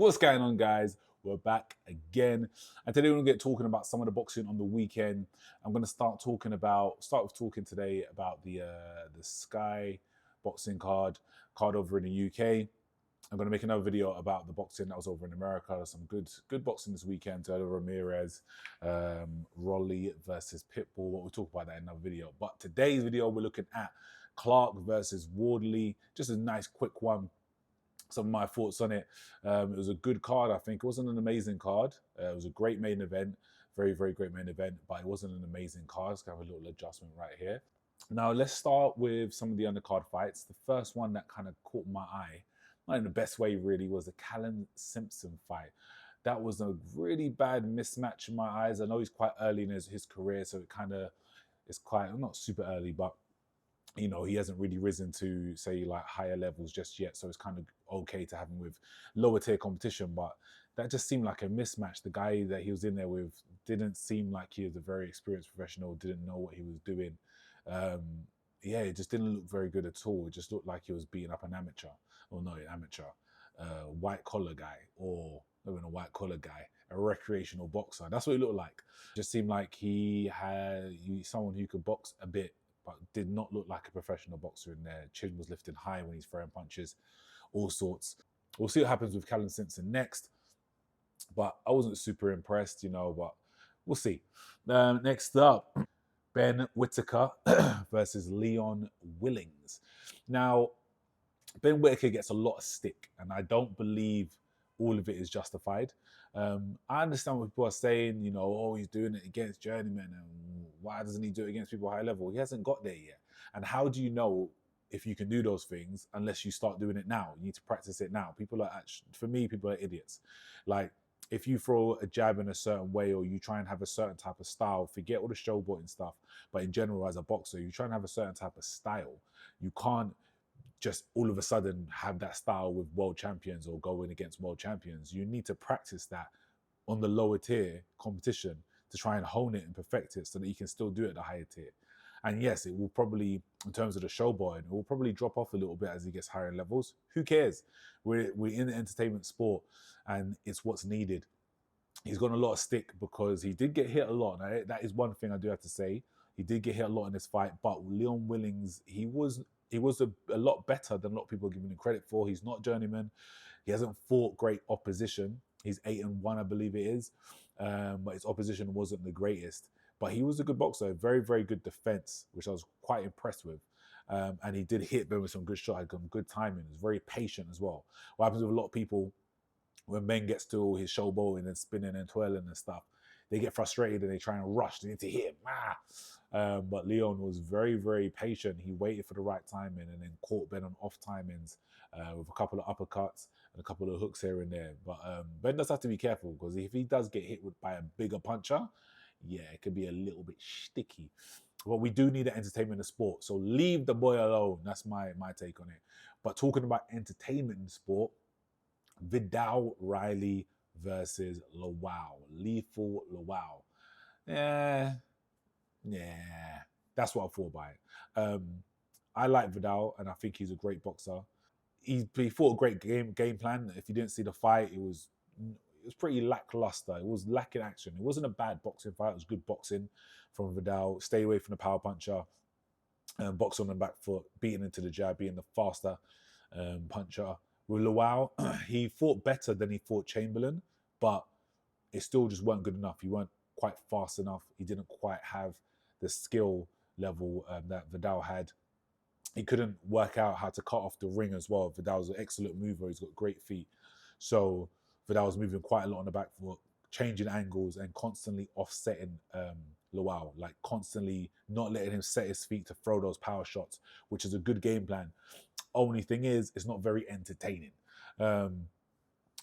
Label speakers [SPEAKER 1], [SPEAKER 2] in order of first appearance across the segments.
[SPEAKER 1] What's going on, guys? We're back again, and today we're gonna get talking about some of the boxing on the weekend. I'm gonna start with talking today about the Sky boxing card over in the UK. I'm gonna make another video about the boxing that was over in America. Some good boxing this weekend. Ramirez, Wardley versus Pitbull. We'll talk about that in another video. But today's video, we're looking at Clarke versus Wardley. Just a nice quick one. Some of my thoughts on it. It was a good card, I think. It wasn't an amazing card. It was a great main event. Very, very great main event, but it wasn't an amazing card. Let's have a little adjustment right here. Now, let's start with some of the undercard fights. The first one that kind of caught my eye, not in the best way really, was the Callum Simpson fight. That was a really bad mismatch in my eyes. I know he's quite early in his career, so it's quite, not super early, but you know, he hasn't really risen to, say, like higher levels just yet. So it's kind of okay to have him with lower tier competition. But that just seemed like a mismatch. The guy that he was in there with didn't seem like he was a very experienced professional, didn't know what he was doing. Yeah, it just didn't look very good at all. It just looked like he was beating up an amateur, or not an amateur, white collar guy, or not even a white collar guy, a recreational boxer. That's what it looked like. Just seemed like he had someone who could box a bit, but did not look like a professional boxer in there. Chin was lifted high when he's throwing punches, all sorts. We'll see what happens with Callum Simpson next. But I wasn't super impressed, you know, but we'll see. Next up, Ben Whittaker versus Leon Willings. Now, Ben Whittaker gets a lot of stick, and I don't believe all of it is justified. I understand what people are saying, you know, oh, he's doing it against journeymen, and why doesn't he do it against people high level? He hasn't got there yet. And how do you know if you can do those things unless you start doing it now? You need to practice it now. People are actually, for me, people are idiots. Like, if you throw a jab in a certain way, or you try and have a certain type of style, forget all the showboating stuff, but in general, as a boxer, you try and have a certain type of style. You can't just all of a sudden have that style with world champions or going against world champions. You need to practice that on the lower tier competition to try and hone it and perfect it so that you can still do it at the higher tier. And yes, it will probably, in terms of the showboating, it will probably drop off a little bit as he gets higher in levels. Who cares? We're in the entertainment sport, and it's what's needed. He's got a lot of stick because he did get hit a lot. Now, that is one thing I do have to say. He did get hit a lot in this fight, but Leon Willings, he was a lot better than a lot of people are giving him credit for. He's not journeyman. He hasn't fought great opposition. He's 8-1, I believe it is. But his opposition wasn't the greatest. But he was a good boxer, very, very good defense, which I was quite impressed with. And he did hit Ben with some good shots, had some good timing. He was very patient as well. What happens with a lot of people, when Ben gets to all his showboating and spinning and twirling and stuff, they get frustrated and they try and rush. They need to hit him. But Leon was very, very patient. He waited for the right timing and then caught Ben on off timings with a couple of uppercuts and a couple of hooks here and there. But Ben does have to be careful, because if he does get hit by a bigger puncher, yeah, it could be a little bit sticky. But we do need an entertainment in the sport, so leave the boy alone. That's my take on it. But talking about entertainment in the sport, Vidal Riley versus Lethal Lawal. Yeah, that's what I thought about it. I like Vidal, and I think he's a great boxer. He fought a great game plan. If you didn't see the fight, it was pretty lackluster. It was lacking action. It wasn't a bad boxing fight. It was good boxing from Vidal. Stay away from the power puncher. Box on the back foot, beating into the jab, being the faster puncher. With Lawal, he fought better than he fought Chamberlain, but it still just weren't good enough. He weren't quite fast enough. He didn't quite have the skill level that Vidal had. He couldn't work out how to cut off the ring as well. Vidal's an excellent mover. He's got great feet. So Vidal was moving quite a lot on the back foot, changing angles and constantly offsetting Lawal, like constantly not letting him set his feet to throw those power shots, which is a good game plan. Only thing is, it's not very entertaining. It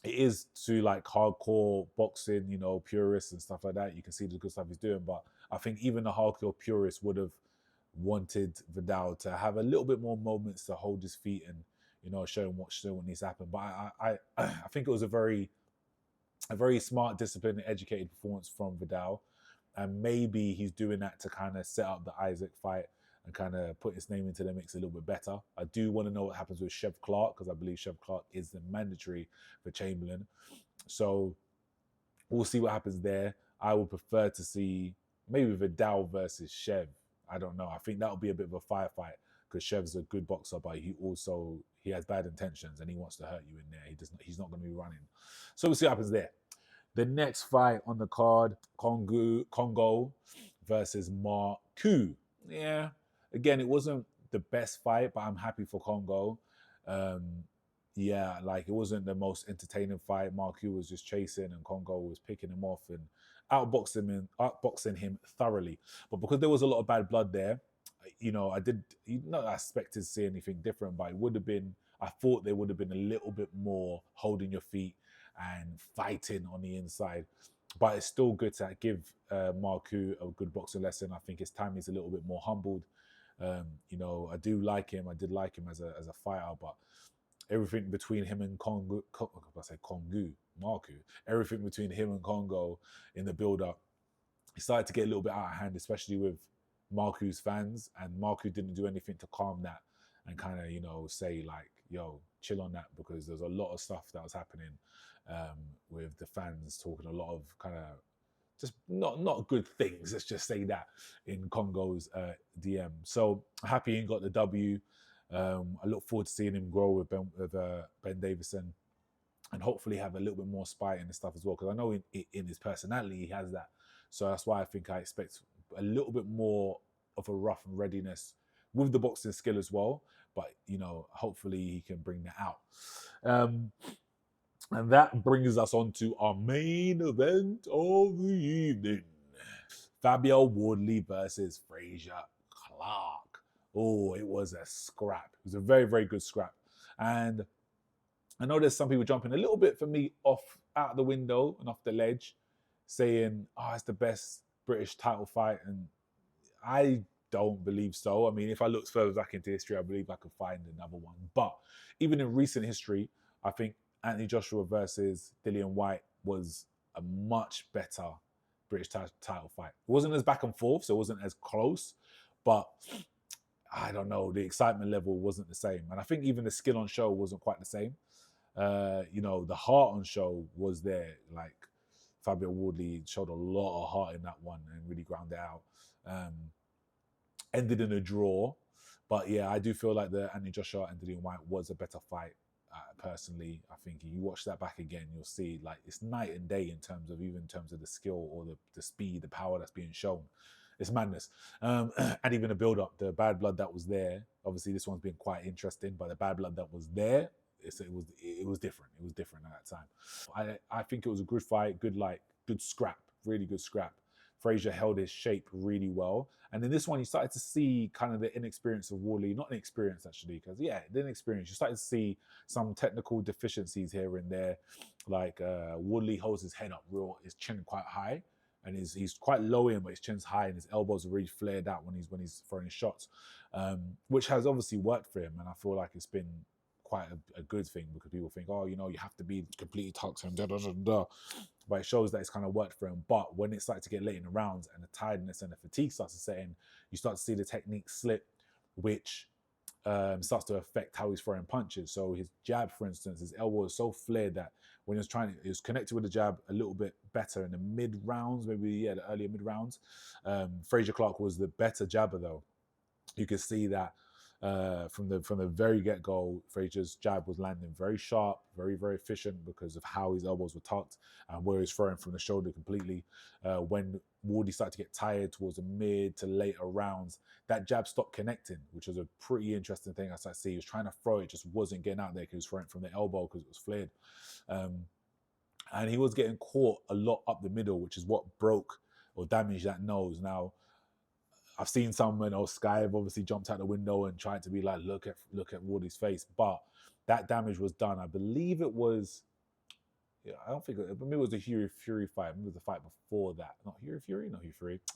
[SPEAKER 1] is to like hardcore boxing, you know, purists and stuff like that. You can see the good stuff he's doing, but I think even the hardcore purists would have wanted Vidal to have a little bit more moments to hold his feet and, you know, show him what needs to happen. But I think it was a very smart, disciplined, and educated performance from Vidal, and maybe he's doing that to kind of set up the Isaac fight. and kind of put his name into the mix a little bit better. I do want to know what happens with Chev Clarke, because I believe Chev Clarke is the mandatory for Chamberlain. So we'll see what happens there. I would prefer to see maybe Vidal versus Chev. I don't know. I think that'll be a bit of a firefight, because Chev's a good boxer, but he has bad intentions and he wants to hurt you in there. He's not going to be running. So we'll see what happens there. The next fight on the card, Congo versus Marku. Yeah, again, it wasn't the best fight, but I'm happy for Congo. Yeah, like, it wasn't the most entertaining fight. Marku was just chasing and Congo was picking him off and outboxing him thoroughly. But because there was a lot of bad blood there, I did not expect to see anything different, but I thought there would have been a little bit more holding your feet and fighting on the inside. But it's still good to give Marku a good boxing lesson. I think it's time he's a little bit more humbled. I do like him. I did like him as a fighter, but everything between him and Marku, everything between him and Congo in the build-up, it started to get a little bit out of hand, especially with Marku's fans, and Marku didn't do anything to calm that and kind of, say like, yo, chill on that, because there's a lot of stuff that was happening with the fans talking a lot of kind of just not good things, let's just say that, in Congo's DM. So happy he got the W. I look forward to seeing him grow with Ben Davison, and hopefully have a little bit more spite and stuff as well, because I know in his personality he has that. So that's why I think I expect a little bit more of a rough and readiness with the boxing skill as well. But, hopefully he can bring that out. And that brings us on to our main event of the evening. Fabio Wardley versus Fraser Clarke. Oh, it was a scrap. It was a very, very good scrap. And I know there's some people jumping a little bit for me out the window and off the ledge, saying, it's the best British title fight. And I don't believe so. I mean, if I look further back into history, I believe I could find another one. But even in recent history, I think Anthony Joshua versus Dillian Whyte was a much better British title fight. It wasn't as back and forth, so it wasn't as close, but I don't know, the excitement level wasn't the same. And I think even the skill on show wasn't quite the same. The heart on show was there. Like, Fabio Wardley showed a lot of heart in that one and really ground it out. Ended in a draw. But yeah, I do feel like the Anthony Joshua and Dillian Whyte was a better fight. Personally, I think if you watch that back again, you'll see like it's night and day in terms of the skill or the speed, the power that's being shown. It's madness. And even the build-up, the bad blood that was there. Obviously, this one's been quite interesting, but the bad blood that was there, it was different. It was different at that time. I think it was a good fight, good scrap, really good scrap. Fraser held his shape really well. And in this one, you started to see kind of the inexperience of Wardley. Not inexperience, actually, because, the inexperience. You started to see some technical deficiencies here and there. Like, Wardley holds his head up his chin quite high. And he's quite low in, but his chin's high, and his elbows are really flared out when he's throwing shots, which has obviously worked for him. And I feel like it's been quite a good thing, because people think, you have to be completely tucked and da. But it shows that it's kind of worked for him. But when it started to get late in the rounds and the tiredness and the fatigue starts to set in, you start to see the technique slip, which starts to affect how he's throwing punches. So his jab, for instance, his elbow is so flared that when he was connected with the jab a little bit better in the mid rounds, the earlier mid rounds. Fraser Clarke was the better jabber, though. You could see that from the very get-go, Fraser's jab was landing very sharp, very, very efficient, because of how his elbows were tucked and where he's throwing from the shoulder completely. When Wardley started to get tired towards the mid to later rounds, that jab stopped connecting, which was a pretty interesting thing. I started to see he was trying to throw it, just wasn't getting out there because he was throwing from the elbow because it was flared. And he was getting caught a lot up the middle, which is what broke or damaged that nose. Now, I've seen someone, Sky have obviously jumped out the window and tried to be like, look at Wardley's face, but that damage was done. I believe it was, I don't think, maybe it was the Hugh Fury fight. Maybe it was the fight before that. Not Hugh Fury,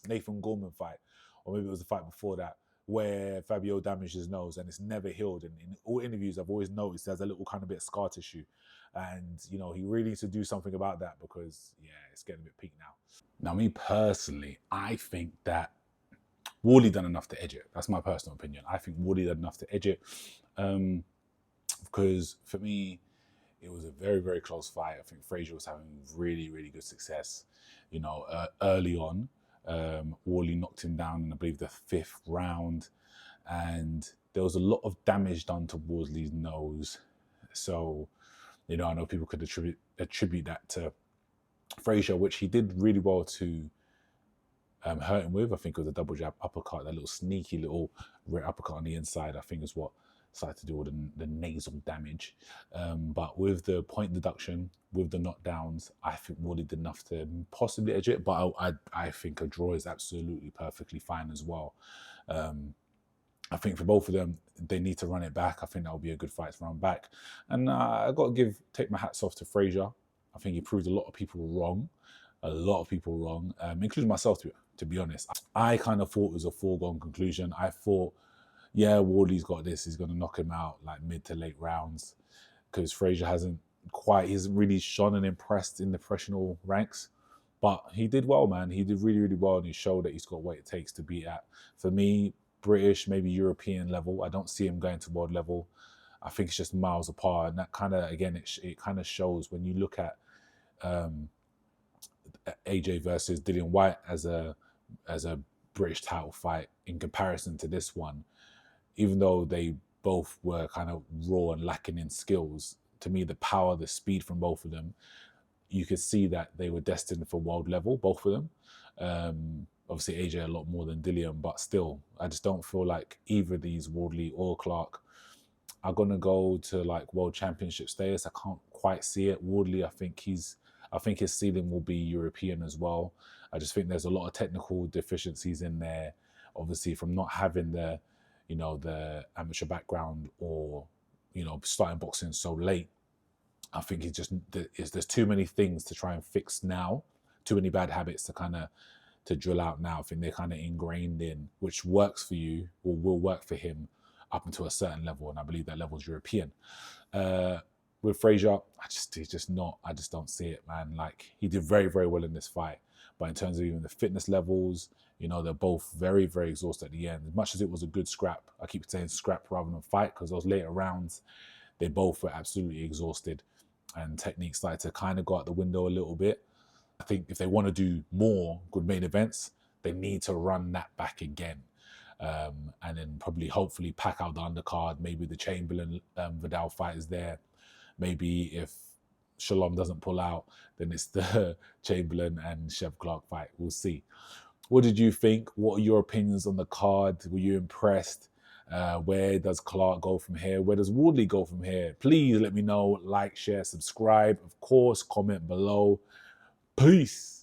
[SPEAKER 1] Nathan Gorman fight. Or maybe it was the fight before that, where Fabio damaged his nose and it's never healed. And in all interviews, I've always noticed there's a little kind of bit of scar tissue. And, he really needs to do something about that, because, it's getting a bit peaked now. Now, me personally, I think that Wardley done enough to edge it. That's my personal opinion. I think Wardley done enough to edge it, because for me, it was a very, very close fight. I think Frazier was having really, really good success, early on. Wardley knocked him down in, I believe, the 5th round, and there was a lot of damage done to Wardley's nose. So, I know people could attribute that to Frazier, which he did really well to hurt him with. I think it was a double jab uppercut, that little sneaky little rear uppercut on the inside, I think is what started to do all the nasal damage. But with the point deduction, with the knockdowns, I think Wardley did enough to possibly edge it, but I think a draw is absolutely perfectly fine as well. I think for both of them, they need to run it back. I think that will be a good fight to run back. And I got to take my hats off to Frazier. I think he proved a lot of people wrong, including myself, to be honest. I kind of thought it was a foregone conclusion. I thought, yeah, Wardley's got this. He's going to knock him out like mid to late rounds, because Frazier hasn't really shone and impressed in the professional ranks. But he did well, man. He did really, really well, and he showed that he's got what it takes to beat at, for me, British, maybe European level. I don't see him going to world level. I think it's just miles apart, and that kind of, again, it kind of shows when you look at AJ versus Dillian Whyte as a British title fight in comparison to this one. Even though they both were kind of raw and lacking in skills, to me, the power, the speed from both of them, you could see that they were destined for world level, both of them. Obviously, AJ a lot more than Dillian, but still, I just don't feel like either of these, Wardley or Clarke, are going to go to like world championship status. I can't quite see it. Wardley, I think his ceiling will be European as well. I just think there's a lot of technical deficiencies in there, obviously from not having the amateur background, or, starting boxing so late. I think there's too many things to try and fix now, too many bad habits to drill out now. I think they're kind of ingrained in, which works for you or will work for him up until a certain level, and I believe that level is European. With Frazier, I just don't see it, man. Like, he did very, very well in this fight, but in terms of even the fitness levels, they're both very, very exhausted at the end. As much as it was a good scrap, I keep saying scrap rather than fight, because those later rounds, they both were absolutely exhausted, and technique started to kind of go out the window a little bit. I think if they want to do more good main events, they need to run that back again. And then probably, hopefully, pack out the undercard. Maybe the Chamberlain Vidal fight is there. Maybe if Shalom doesn't pull out, then it's the Chamberlain and Chev Clarke fight. We'll see. What did you think? What are your opinions on the card? Were you impressed? Where does Clarke go from here? Where does Wardley go from here? Please let me know. Like, share, subscribe. Of course, comment below. Peace.